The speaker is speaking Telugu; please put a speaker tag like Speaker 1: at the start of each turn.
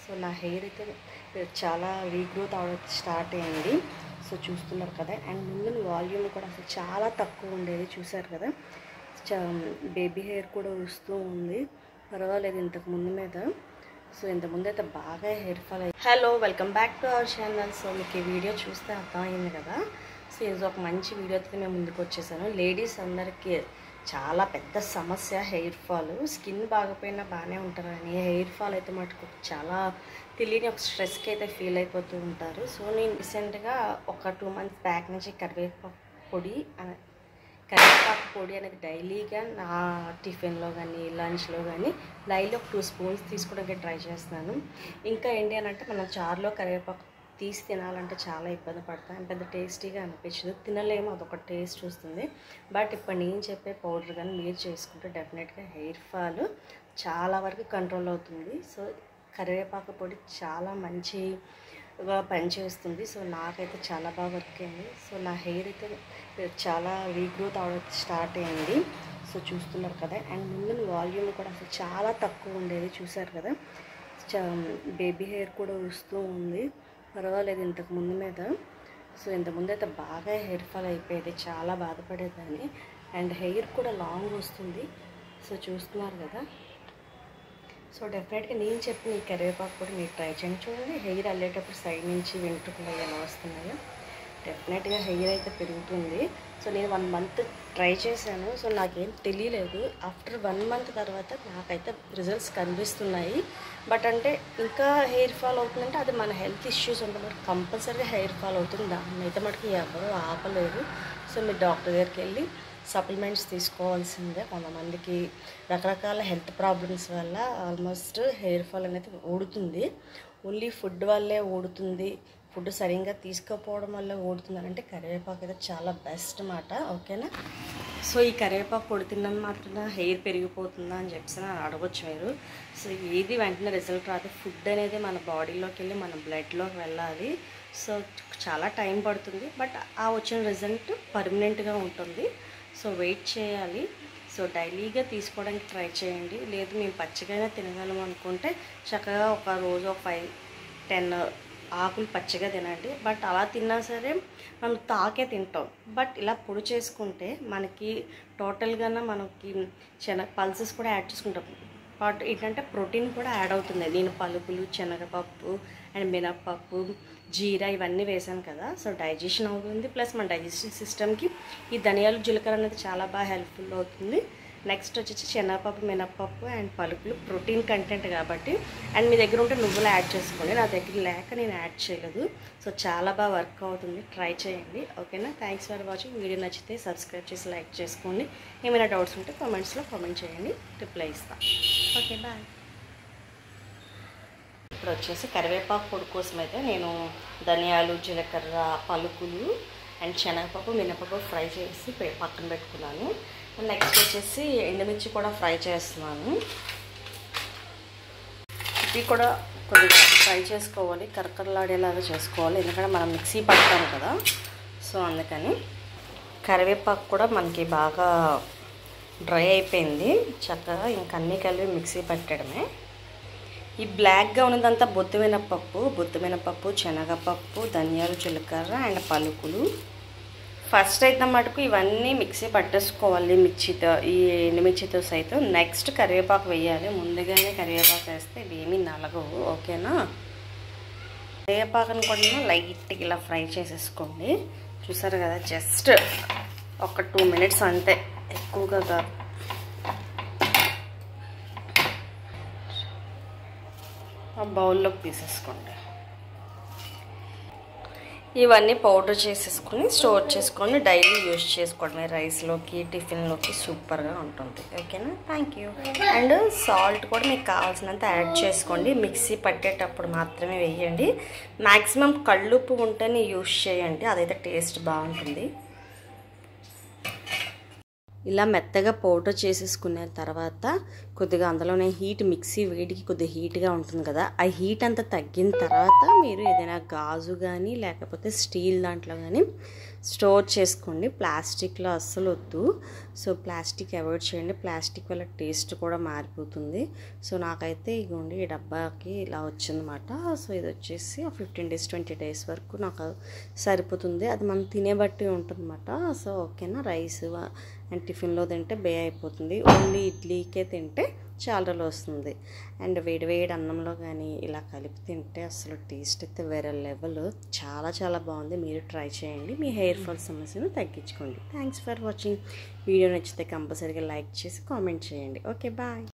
Speaker 1: సో నా హెయిర్ అయితే చాలా రీగ్రోత్ అవడం స్టార్ట్ అయ్యింది. సో చూస్తున్నారు కదా. అండ్ ముందు వాల్యూమ్ కూడా అసలు చాలా తక్కువ ఉండేది, చూసారు కదా. బేబీ హెయిర్ కూడా వస్తూ ఉంది, పర్వాలేదు ఇంతకు ముందు మీద. సో ఇంతకుముందు అయితే బాగా హెయిర్ ఫాల్ అయ్యి. Hello, welcome back to our channel. So మీకు ఈ వీడియో చూస్తే అర్థమైంది కదా. సో ఇది ఒక మంచి వీడియోతో మేము ముందుకు వచ్చేసాను. లేడీస్ అందరికీ చాలా పెద్ద సమస్య హెయిర్ ఫాల్. స్కిన్ బాగపోయినా బాగానే ఉంటారు, కానీ హెయిర్ ఫాల్ అయితే మటుకు చాలా తెలియని ఒక స్ట్రెస్కి అయితే ఫీల్ అయిపోతూ ఉంటారు. సో నేను రీసెంట్గా ఒక 2 months బ్యాక్ నుంచి కరివేపాకు పొడి అనేది డైలీగా నా టిఫిన్లో కానీ లంచ్లో కానీ డైలీ ఒక 2 spoons తీసుకోవడానికి ట్రై చేస్తున్నాను. ఇంకా ఏంటి అని అంటే, మనం చారులో కరివేపాకు తీసి తినాలంటే చాలా ఇబ్బంది పడతాం, పెద్ద టేస్టీగా అనిపించదు, తినలేము, అదొక టేస్ట్ వస్తుంది. బట్ ఇప్పుడు నేను చెప్పే పౌడర్ కానీ మీరు చేసుకుంటే డెఫినెట్గా హెయిర్ ఫాల్ చాలా వరకు కంట్రోల్ అవుతుంది. సో కరివేపాకు పొడి చాలా మంచిగా పనిచేస్తుంది. సో నాకైతే చాలా బాగా వర్క్ అయింది. సో నా హెయిర్ అయితే చాలా రీగ్రోత్ అవడం స్టార్ట్ అయ్యింది. సో చూస్తున్నారు కదా. అండ్ ముందు వాల్యూమ్ కూడా అసలు చాలా తక్కువ ఉండేది, చూసారు కదా. బేబీ హెయిర్ కూడా వస్తూ ఉంది, పర్వాలేదు ఇంతకు ముందు మీద. సో ఇంతకుముందు అయితే బాగా హెయిర్ ఫాల్ అయిపోయేది, చాలా బాధపడేదాన్ని. అండ్ హెయిర్ కూడా లాంగ్ వస్తుంది. సో చూస్తున్నారు కదా. సో డెఫినెట్గా నేను చెప్పిన ఈ కరివేపాకు కూడా మీరు ట్రై చేయండి. చూడండి, హెయిర్ అల్లేటప్పుడు సైడ్ నుంచి వెంట్రుకలు ఎలా వస్తున్నాయో. డెఫినెట్గా హెయిర్ అయితే పెరుగుతుంది. సో నేను 1 month ట్రై చేశాను. సో నాకేం తెలియలేదు. ఆఫ్టర్ 1 month తర్వాత నాకైతే రిజల్ట్స్ కనిపిస్తున్నాయి. బట్ అంటే ఇంకా హెయిర్ ఫాల్ అవుతుందంటే అది మన హెల్త్ ఇష్యూస్ ఉంటే మనకు కంపల్సరీగా హెయిర్ ఫాల్ అవుతుంది. దాన్ని అయితే మనకి ఎవరు ఆపలేరు. సో మీరు డాక్టర్ దగ్గరికి వెళ్ళి సప్లిమెంట్స్ తీసుకోవాల్సిందే. కొంతమందికి రకరకాల హెల్త్ ప్రాబ్లమ్స్ వల్ల ఆల్మోస్ట్ హెయిర్ ఫాల్ అనేది ఊడుతుంది. ఓన్లీ ఫుడ్ వల్లే ఊడుతుంది, ఫుడ్ సరిగ్గా తీసుకోకపోవడం వల్ల ఊడుతుంది అంటే కరివేపాకు అయితే చాలా బెస్ట్ మాట. ఓకేనా. సో ఈ కరివేపాకు పొడి తిన్నాం మాత్రం హెయిర్ పెరిగిపోతుందా అని చెప్పేసి అడగొచ్చు మీరు. సో ఏది వెంటనే రిజల్ట్ రాదు. ఫుడ్ అనేది మన బాడీలోకి వెళ్ళి మన బ్లడ్లోకి వెళ్ళాలి. సో చాలా టైం పడుతుంది, బట్ ఆ వచ్చిన రిజల్ట్ పర్మనెంట్గా ఉంటుంది. సో వెయిట్ చేయాలి. సో డైలీగా తీసుకోవడానికి ట్రై చేయండి. లేదు మేము పచ్చిగానే తినగలం అనుకుంటే చక్కగా ఒక రోజు ఒక 5-10 ఆకులు పచ్చిగా తినండి. బట్ అలా తిన్నా సరే మనం తాకే తింటాం. బట్ ఇలా పొడి చేసుకుంటే మనకి టోటల్గా మనకి పల్సెస్ కూడా యాడ్ చేసుకుంటాం. బట్ ఏంటంటే ప్రోటీన్ కూడా యాడ్ అవుతుంది. నేను పలుకులు, శనగపప్పు అండ్ మినప్పప్పు, జీరా ఇవన్నీ వేసాను కదా. సో డైజెషన్ అవుతుంది, ప్లస్ మన డైజెషన్ సిస్టమ్కి ఈ ధనియాలు, జీలకర్ర అనేది చాలా బాగా హెల్ప్ఫుల్ అవుతుంది. నెక్స్ట్ వచ్చేసి శనగపప్పు, మినప్పప్పు అండ్ పలుకులు ప్రోటీన్ కంటెంట్ కాబట్టి. అండ్ మీ దగ్గర ఉంటే నువ్వులు యాడ్ చేసుకోండి. నా దగ్గర లేక నేను యాడ్ చేయలేదు. సో చాలా బాగా వర్క్ అవుతుంది, ట్రై చేయండి. ఓకేనా. Thanks for watching. వీడియో నచ్చితే సబ్స్క్రైబ్ చేసి లైక్ చేసుకోండి. ఏమైనా డౌట్స్ ఉంటే కామెంట్స్లో కామెంట్ చేయండి, రిప్లై ఇస్తాను. Okay, bye. ఇప్పుడు వచ్చేసి కరివేపాకు పొడి కోసం అయితే నేను ధనియాలు, జీలకర్ర, పలుకులు అండ్ శనగపప్పు, మినపప్పు ఫ్రై చేసి పక్కన పెట్టుకున్నాను. నెక్స్ట్ వచ్చేసి ఎండుమిర్చి కూడా ఫ్రై చేస్తున్నాను. ఇవి కూడా కొద్దిగా ఫ్రై చేసుకోవాలి, కరకరలాడేలాగా చేసుకోవాలి, ఎందుకంటే మనం మిక్సీ పడతాం కదా. సో అందుకని కరివేపాకు కూడా మనకి బాగా డ్రై అయిపోయింది, చక్కగా ఇంక అన్నీ కలిపి మిక్సీ పట్టడమే. ఈ బ్లాక్గా ఉన్నదంతా బొత్తుమినపప్పు, శనగపప్పు, ధనియాలు, జీలకర్ర అండ్ పలుకులు. ఫస్ట్ అయితే మటుకు ఇవన్నీ మిక్సీ పట్టేసుకోవాలి మిర్చితో, ఈ ఎండుమిర్చితో సైతం. నెక్స్ట్ కరివేపాకు వేయాలి. ముందుగానే కరివేపాకు వేస్తే ఇవి ఏమీ నలగవు. ఓకేనా. కరివేపాకుని కూడా లైట్గా ఇలా ఫ్రై చేసేసుకోండి. చూసారు కదా, జస్ట్ ఒక 2 minutes అంతే, ఎక్కువగా కాదు. బౌల్లోకి తీసేసుకోండి. ఇవన్నీ పౌడర్ చేసేసుకుని స్టోర్ చేసుకొని డైలీ యూజ్ చేసుకోవడమే. రైస్లోకి, టిఫిన్లోకి సూపర్గా ఉంటుంది. ఓకేనా. Thank you. అండ్ సాల్ట్ కూడా మీకు కావాల్సినంత యాడ్ చేసుకోండి. మిక్సీ పట్టేటప్పుడు మాత్రమే వేయండి. మ్యాక్సిమం కళ్ళుప్పు ఉంటేనే యూజ్ చేయండి, అదైతే టేస్ట్ బాగుంటుంది. ఇలా మెత్తగా పౌడర్ చేసేసుకున్న తర్వాత కొద్దిగా అందులోనే హీట్ మిక్సీ వేడికి కొద్దిగా హీట్గా ఉంటుంది కదా, ఆ హీట్ అంతా తగ్గిన తర్వాత మీరు ఏదైనా గాజు కానీ లేకపోతే స్టీల్ దాంట్లో కానీ స్టోర్ చేసుకోండి. ప్లాస్టిక్లో అస్సలు వద్దు. సో ప్లాస్టిక్ అవాయిడ్ చేయండి. ప్లాస్టిక్ వల్ల టేస్ట్ కూడా మారిపోతుంది. సో నాకైతే ఇగోండి ఈ డబ్బాకి ఇలా వచ్చిందన్నమాట. సో ఇది వచ్చేసి 15 days 20 days వరకు నాకు సరిపోతుంది. అది మనం తినే బట్టి ఉంటుందన్నమాట. సో ఓకేనా, రైస్ అండ్ టిఫిన్లో తింటే బే అయిపోతుంది. ఓన్లీ ఇడ్లీకే తింటే చాలా రోజులు వస్తుంది. అండ్ వేడి వేడి అన్నంలో కానీ ఇలా కలిపి తింటే అసలు టేస్ట్ అయితే వేరే లెవెల్. చాలా చాలా బాగుంది. మీరు ట్రై చేయండి. మీ హెయిర్ ఫాల్ సమస్యను తగ్గించుకోండి. Thanks for watching. వీడియో నచ్చితే కంపల్సరీగా లైక్ చేసి కామెంట్ చేయండి. Okay bye.